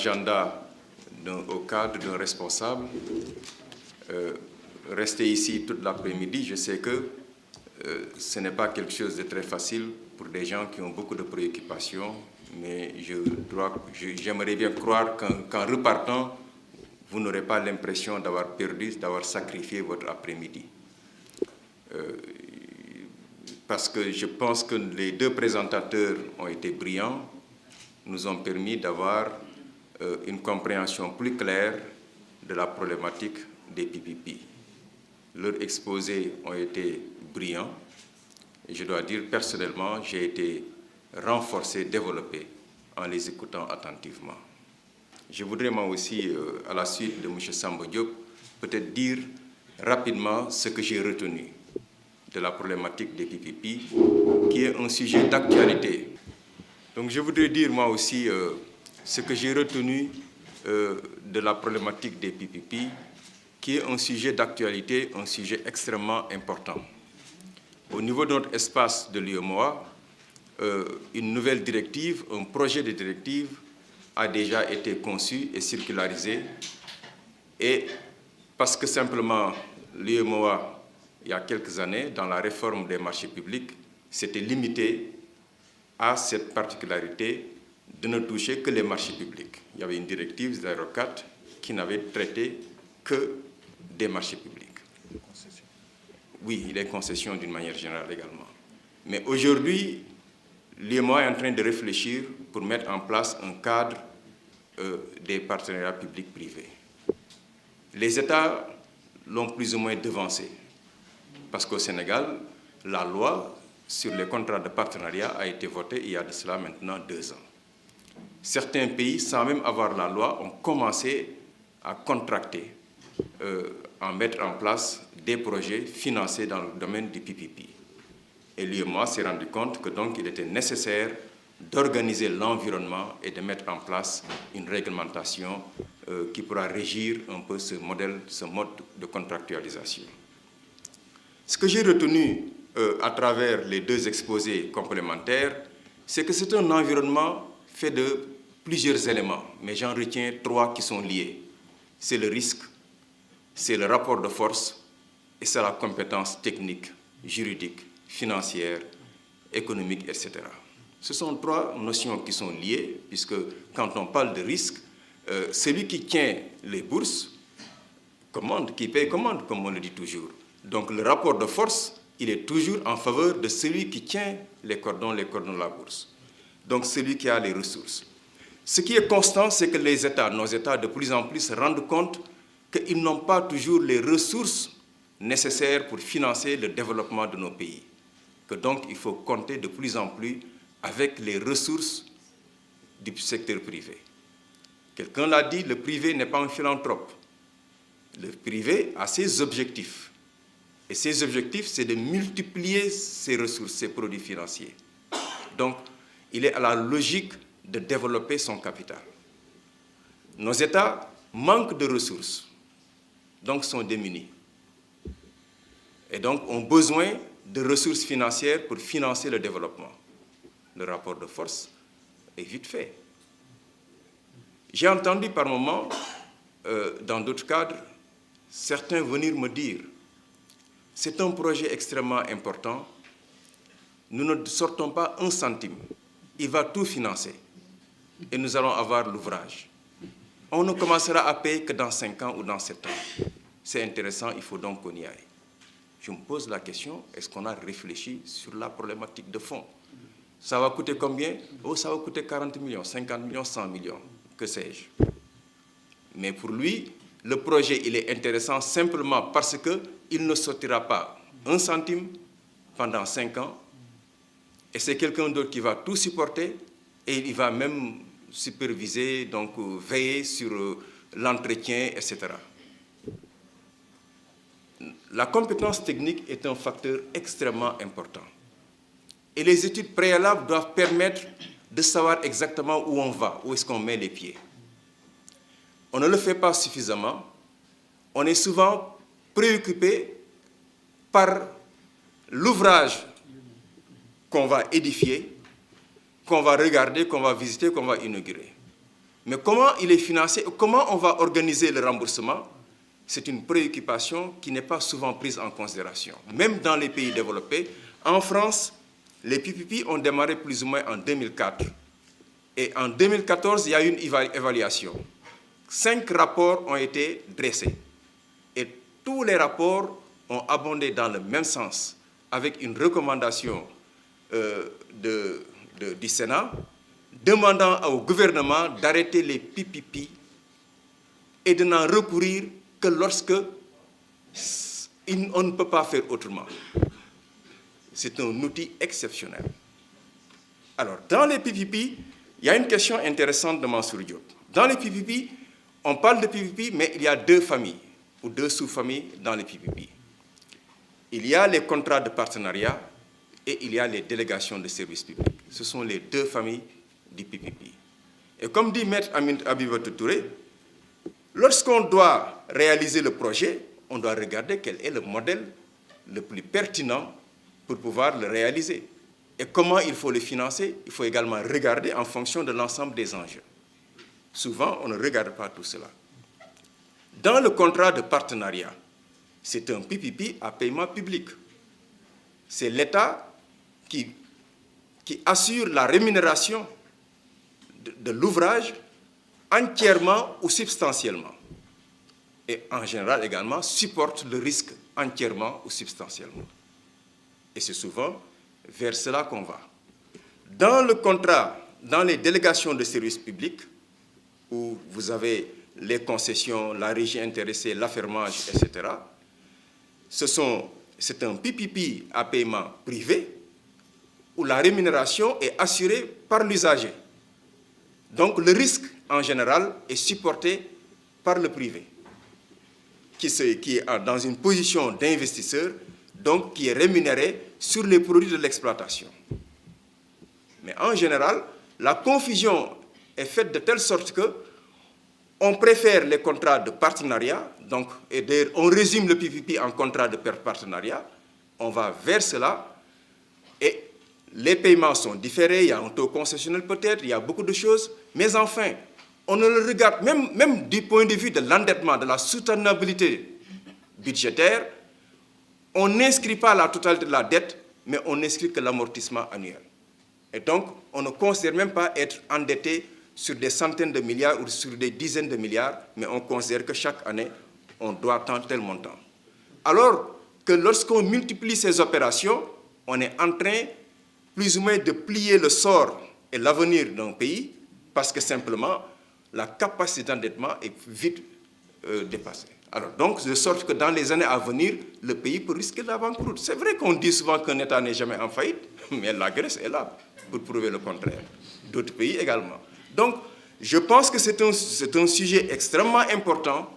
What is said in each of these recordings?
l'agenda au cadre d'un responsable. Rester ici toute l'après-midi, je sais que ce n'est pas quelque chose de très facile pour des gens qui ont beaucoup de préoccupations, mais j'aimerais bien croire qu'en repartant, vous n'aurez pas l'impression d'avoir perdu, d'avoir sacrifié votre après-midi. Parce que je pense que les deux présentateurs ont été brillants, nous ont permis d'avoir une compréhension plus claire de la problématique des PPP. Leurs exposés ont été brillants et je dois dire personnellement, j'ai été renforcé, développé en les écoutant attentivement. Je voudrais moi aussi, à la suite de M. Samba Diop, peut-être dire rapidement ce que j'ai retenu de la problématique des PPP, qui est un sujet d'actualité. Donc je voudrais dire moi aussi ce que j'ai retenu de la problématique des PPP, qui est un sujet d'actualité, un sujet extrêmement important. Au niveau de notre espace de l'UEMOA, une nouvelle directive, un projet de directive a déjà été conçu et circularisé. Et parce que simplement l'UEMOA, il y a quelques années, dans la réforme des marchés publics, s'était limité à cette particularité de ne toucher que les marchés publics. Il y avait une directive 04 qui n'avait traité que des marchés publics. Oui, les concessions d'une manière générale également. Mais aujourd'hui, l'UEMOA est en train de réfléchir pour mettre en place un cadre des partenariats publics-privés. Les États l'ont plus ou moins devancé, parce qu'au Sénégal, la loi sur les contrats de partenariat a été votée il y a de cela maintenant 2 ans. Certains pays, sans même avoir la loi, ont commencé à contracter, à mettre en place des projets financés dans le domaine du PPP. Et l'UEMOA s'est rendu compte que donc il était nécessaire d'organiser l'environnement et de mettre en place une réglementation qui pourra régir un peu ce mode de contractualisation. Ce que j'ai retenu à travers les deux exposés complémentaires, c'est que c'est un environnement fait de plusieurs éléments, mais j'en retiens 3 qui sont liés. C'est le risque, c'est le rapport de force et c'est la compétence technique, juridique, financière, économique, etc. Ce sont 3 notions qui sont liées, puisque quand on parle de risque, celui qui tient les bourses commande, qui paye commande, comme on le dit toujours. Donc le rapport de force, il est toujours en faveur de celui qui tient les cordons de la bourse. Donc celui qui a les ressources. Ce qui est constant, c'est que les États, nos États de plus en plus se rendent compte qu'ils n'ont pas toujours les ressources nécessaires pour financer le développement de nos pays. Que donc il faut compter de plus en plus avec les ressources du secteur privé. Quelqu'un l'a dit, le privé n'est pas un philanthrope. Le privé a ses objectifs. Et ses objectifs, c'est de multiplier ses ressources, ses produits financiers. Donc, il est à la logique de développer son capital. Nos États manquent de ressources, donc sont démunis. Et donc, ont besoin de ressources financières pour financer le développement. Le rapport de force est vite fait. J'ai entendu par moments, dans d'autres cadres, certains venir me dire « c'est un projet extrêmement important, nous ne sortons pas 1 centime, il va tout financer et nous allons avoir l'ouvrage. On ne commencera à payer que dans 5 ans ou dans 7 ans. C'est intéressant, il faut donc qu'on y aille. » Je me pose la question, est-ce qu'on a réfléchi sur la problématique de fond? Ça va coûter combien? Oh, ça va coûter 40 millions, 50 millions, 100 millions, que sais-je. Mais pour lui, le projet, il est intéressant simplement parce qu'il ne sortira pas 1 centime pendant 5 ans. Et c'est quelqu'un d'autre qui va tout supporter et il va même superviser, donc veiller sur l'entretien, etc. La compétence technique est un facteur extrêmement important. Et les études préalables doivent permettre de savoir exactement où on va, où est-ce qu'on met les pieds. On ne le fait pas suffisamment. On est souvent préoccupé par l'ouvrage qu'on va édifier, qu'on va regarder, qu'on va visiter, qu'on va inaugurer. Mais comment il est financé, comment on va organiser le remboursement, c'est une préoccupation qui n'est pas souvent prise en considération. Même dans les pays développés, en France, les PPP ont démarré plus ou moins en 2004. Et en 2014, il y a eu une évaluation. 5 rapports ont été dressés. Et tous les rapports ont abondé dans le même sens, avec une recommandation du Sénat demandant au gouvernement d'arrêter les PPP et de n'en recourir que lorsque on ne peut pas faire autrement. C'est un outil exceptionnel. Alors, dans les PPP, il y a une question intéressante de Mansour Diop. Dans les PPP, on parle de PPP, mais il y a 2 familles ou 2 sous-familles dans les PPP. Il y a les contrats de partenariat et il y a les délégations de services publics. Ce sont les 2 familles du PPP. Et comme dit Maître Abibatou Touré, lorsqu'on doit réaliser le projet, on doit regarder quel est le modèle le plus pertinent pour pouvoir le réaliser. Et comment il faut le financer, il faut également regarder en fonction de l'ensemble des enjeux. Souvent, on ne regarde pas tout cela. Dans le contrat de partenariat, c'est un PPP à paiement public. C'est l'État qui assure la rémunération de l'ouvrage entièrement ou substantiellement. Et en général également supporte le risque entièrement ou substantiellement. Et c'est souvent vers cela qu'on va. Dans le contrat, dans les délégations de services publics, où vous avez les concessions, la régie intéressée, l'affermage, etc., c'est un PPP à paiement privé où la rémunération est assurée par l'usager. Donc le risque, en général, est supporté par le privé, qui est dans une position d'investisseur, donc qui est rémunéré sur les produits de l'exploitation. Mais en général, la confusion est faite de telle sorte que on préfère les contrats de partenariat, donc, et d'ailleurs, on résume le PPP en contrat de partenariat, on va vers cela, et les paiements sont différés, il y a un taux concessionnel peut-être, il y a beaucoup de choses, mais enfin, on ne le regarde, même du point de vue de l'endettement, de la soutenabilité budgétaire, on n'inscrit pas la totalité de la dette, mais on n'inscrit que l'amortissement annuel. Et donc, on ne considère même pas être endetté sur des centaines de milliards ou sur des dizaines de milliards, mais on considère que chaque année, on doit tant tel montant. Alors que lorsqu'on multiplie ces opérations, on est en train plus ou moins de plier le sort et l'avenir d'un pays, parce que simplement, la capacité d'endettement est vite dépassée. Alors, donc, de sorte que dans les années à venir, le pays peut risquer la banqueroute. C'est vrai qu'on dit souvent qu'un État n'est jamais en faillite, mais la Grèce est là pour prouver le contraire. D'autres pays également. Donc, je pense que c'est un sujet extrêmement important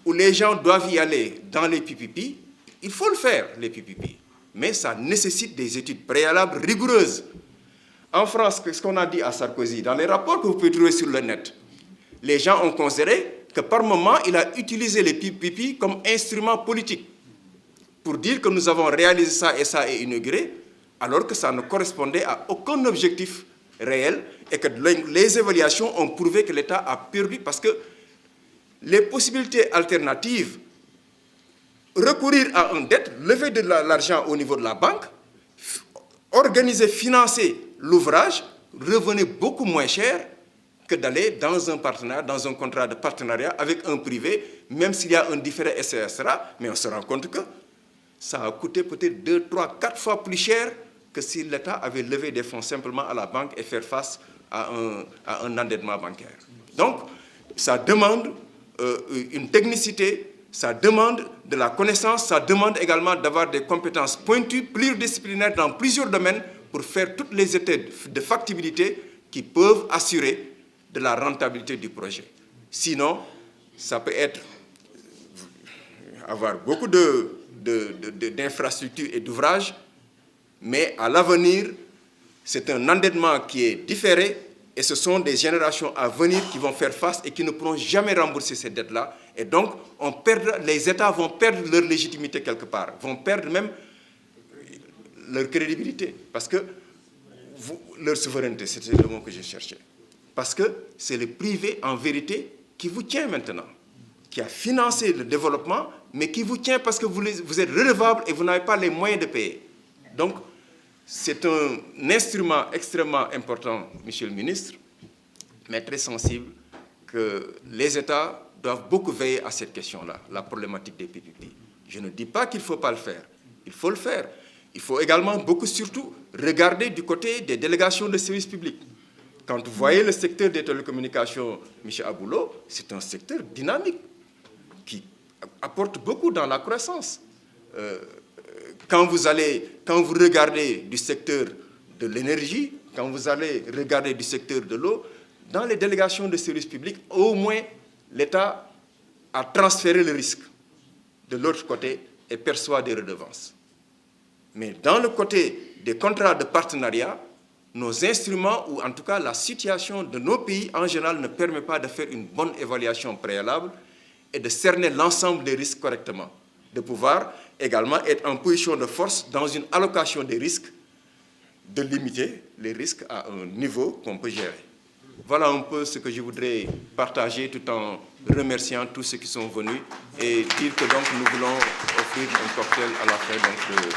où les gens doivent y aller dans les PPP. Il faut le faire, les PPP, mais ça nécessite des études préalables rigoureuses. En France, ce qu'on a dit à Sarkozy, dans les rapports que vous pouvez trouver sur le net, les gens ont considéré que par moment, il a utilisé les PPP comme instrument politique pour dire que nous avons réalisé ça et ça est inauguré, alors que ça ne correspondait à aucun objectif réel et que les évaluations ont prouvé que l'État a perdu parce que les possibilités alternatives, recourir à une dette, lever de l'argent au niveau de la banque, organiser, financer l'ouvrage, revenait beaucoup moins cher que d'aller dans un partenariat, dans un contrat de partenariat avec un privé, même s'il y a un différé, etc. Mais on se rend compte que ça a coûté peut-être 2, 3, 4 fois plus cher que si l'État avait levé des fonds simplement à la banque et faire face à un endettement bancaire. Donc, ça demande une technicité, ça demande de la connaissance, ça demande également d'avoir des compétences pointues, pluridisciplinaires dans plusieurs domaines pour faire toutes les études de factibilité qui peuvent assurer de la rentabilité du projet. Sinon, ça peut avoir beaucoup d'infrastructures et d'ouvrages, mais à l'avenir, c'est un endettement qui est différé et ce sont des générations à venir qui vont faire face et qui ne pourront jamais rembourser ces dettes-là. Et donc, les États vont perdre leur légitimité quelque part, vont perdre même leur crédibilité, parce que leur souveraineté, c'était le mot que je cherchais. Parce que c'est le privé, en vérité, qui vous tient maintenant, qui a financé le développement, mais qui vous tient parce que vous êtes redevable et vous n'avez pas les moyens de payer. Donc, c'est un instrument extrêmement important, Monsieur le ministre, mais très sensible, que les États doivent beaucoup veiller à cette question-là, la problématique des PPP. Je ne dis pas qu'il ne faut pas le faire. Il faut le faire. Il faut également surtout, regarder du côté des délégations de services publics. Quand vous voyez le secteur des télécommunications, M. Aboulo, c'est un secteur dynamique qui apporte beaucoup dans la croissance. Quand vous regardez du secteur de l'énergie, quand vous allez regarder du secteur de l'eau, dans les délégations de services publics, au moins l'État a transféré le risque de l'autre côté et perçoit des redevances. Mais dans le côté des contrats de partenariat, nos instruments, ou en tout cas la situation de nos pays en général, ne permet pas de faire une bonne évaluation préalable et de cerner l'ensemble des risques correctement, de pouvoir également être en position de force dans une allocation des risques, de limiter les risques à un niveau qu'on peut gérer. Voilà un peu ce que je voudrais partager tout en remerciant tous ceux qui sont venus et dire que donc nous voulons offrir un cocktail à la fin donc,